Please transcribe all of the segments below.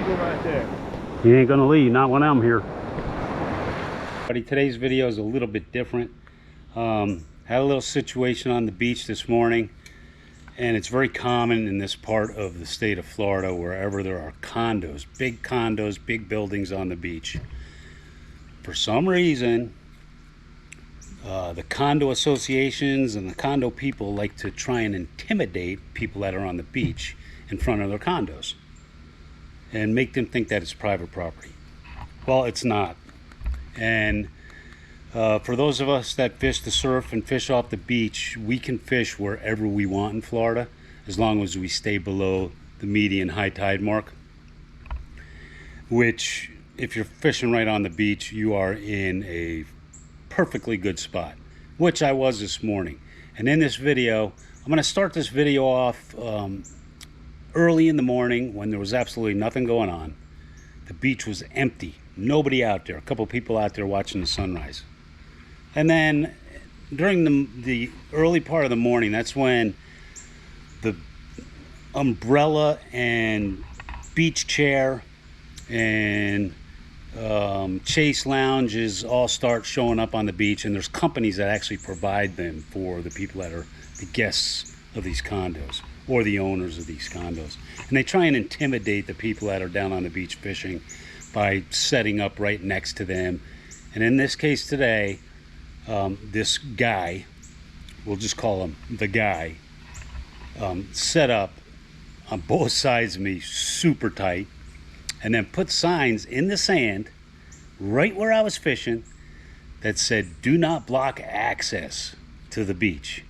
go right there. He ain't gonna leave, not when I'm here. Today's video is a little bit different. Had a little situation on the beach this morning, and it's very common in this part of the state of Florida, wherever there are condos, big buildings on the beach. For some reason, the condo associations and the condo people like to try and intimidate people that are on the beach in front of their condos and make them think that it's private property. Well, it's not. And for those of us that fish the surf and fish off the beach, we can fish wherever we want in Florida as long as we stay below the median high tide mark, which if you're fishing right on the beach, you are in a perfectly good spot, which I was this morning. And in this video, I'm going to start this video off early in the morning when there was absolutely nothing going on. The beach was empty, nobody out there, a couple people out there watching the sunrise. And then during the early part of the morning, that's when the umbrella and beach chair and chase lounges all start showing up on the beach, and there's companies that actually provide them for the people that are the guests of these condos or the owners of these condos. And they try and intimidate the people that are down on the beach fishing by setting up right next to them. And in this case today, this guy, we'll just call him the guy, set up on both sides of me super tight, and then put signs in the sand right where I was fishing that said, "Do not block access to the beach."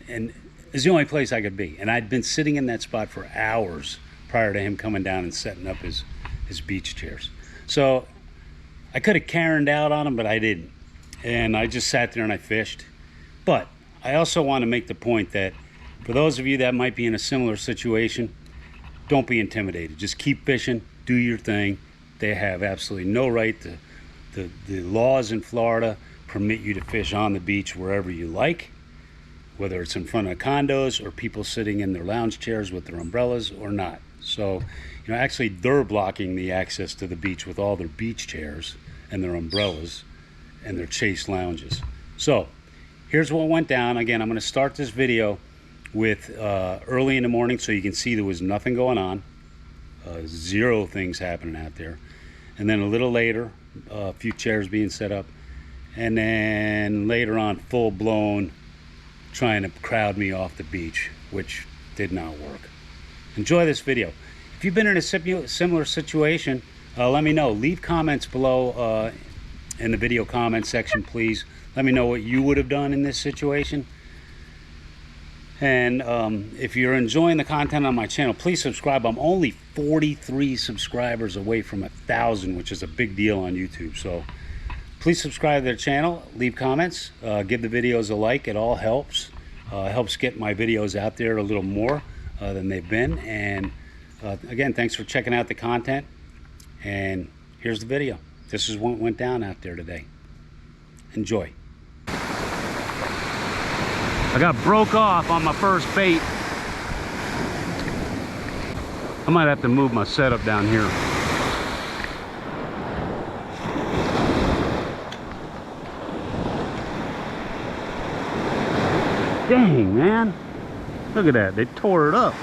And it's the only place I could be. And I'd been sitting in that spot for hours prior to him coming down and setting up his beach chairs. So I could have Karened out on him, but I didn't. And I just sat there and I fished. But I also want to make the point that for those of you that might be in a similar situation, don't be intimidated. Just keep fishing, do your thing. They have absolutely no right to, the laws in Florida permit you to fish on the beach wherever you like, whether it's in front of condos or people sitting in their lounge chairs with their umbrellas or not. So, actually they're blocking the access to the beach with all their beach chairs and their umbrellas and their chase lounges. So here's what went down. Again, I'm going to start this video with early in the morning so you can see there was nothing going on, zero things happening out there. And then a little later, a few chairs being set up, and then later on, full-blown trying to crowd me off the beach, which did not work. Enjoy this video. If you've been in a similar situation, let me know. Leave comments below in the video comment section, please. Let me know what you would have done in this situation. And if you're enjoying the content on my channel, please subscribe. I'm only 43 subscribers away from 1,000, which is a big deal on YouTube. So please subscribe to their channel, leave comments, give the videos a like. It all helps. Helps get my videos out there a little more than they've been. And again, thanks for checking out the content. And here's the video. This is what went down out there today. Enjoy. I got broke off on my first bait. I might have to move my setup down here. Dang, man. Look at that. They tore it up.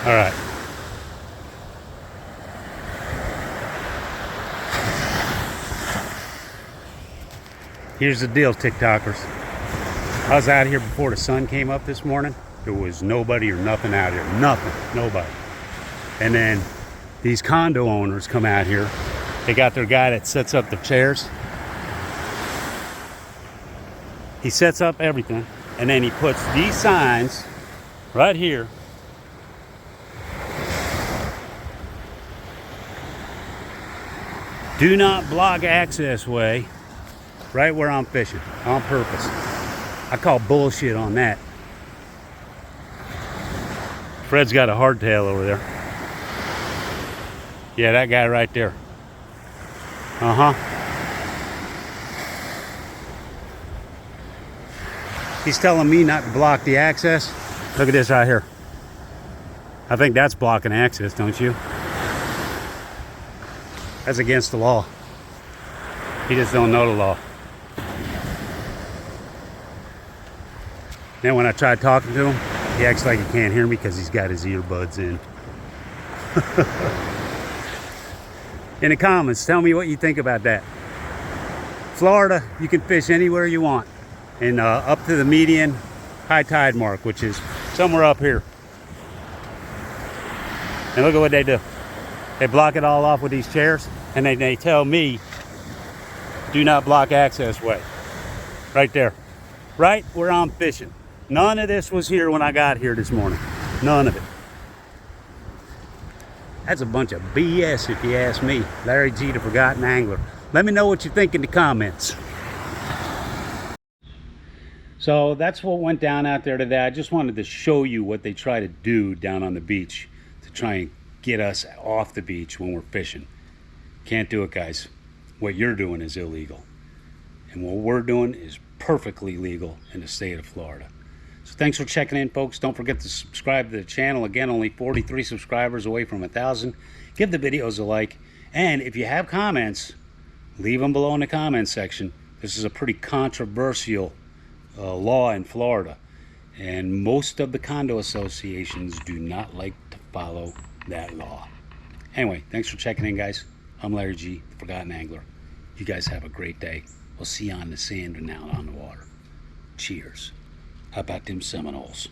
All right. Here's the deal, TikTokers. I was out here before the sun came up this morning. There was nobody or nothing out here. Nothing. Nobody. And then these condo owners come out here. They got their guy that sets up the chairs. He sets up everything. And then he puts these signs right here. Do not block access way, right where I'm fishing, on purpose. I call bullshit on that. Fred's got a hardtail over there. Yeah, that guy right there. He's telling me not to block the access. Look at this right here. I think that's blocking access, don't you? That's against the law. He just don't know the law. Then when I try talking to him, he acts like he can't hear me because he's got his earbuds in. In the comments, tell me what you think about that. Florida, you can fish anywhere you want. And up to the median high tide mark, which is somewhere up here. And look at what they do. They block it all off with these chairs, and they tell me, do not block access way. Right there. Right where I'm fishing. None of this was here when I got here this morning. None of it. That's a bunch of BS if you ask me. Larry G, the Forgotten Angler. Let me know what you think in the comments. So that's what went down out there today. I just wanted to show you what they try to do down on the beach to try and get us off the beach when we're fishing. Can't do it, guys. What you're doing is illegal. And what we're doing is perfectly legal in the state of Florida. So thanks for checking in, folks. Don't forget to subscribe to the channel. Again, only 43 subscribers away from 1,000. Give the videos a like. And if you have comments, leave them below in the comment section. This is a pretty controversial law in Florida. And most of the condo associations do not like to follow that law. Anyway, thanks for checking in, guys. I'm Larry G, the Forgotten Angler. You guys have a great day. We'll see you on the sand and now on the water. Cheers. How about them Seminoles?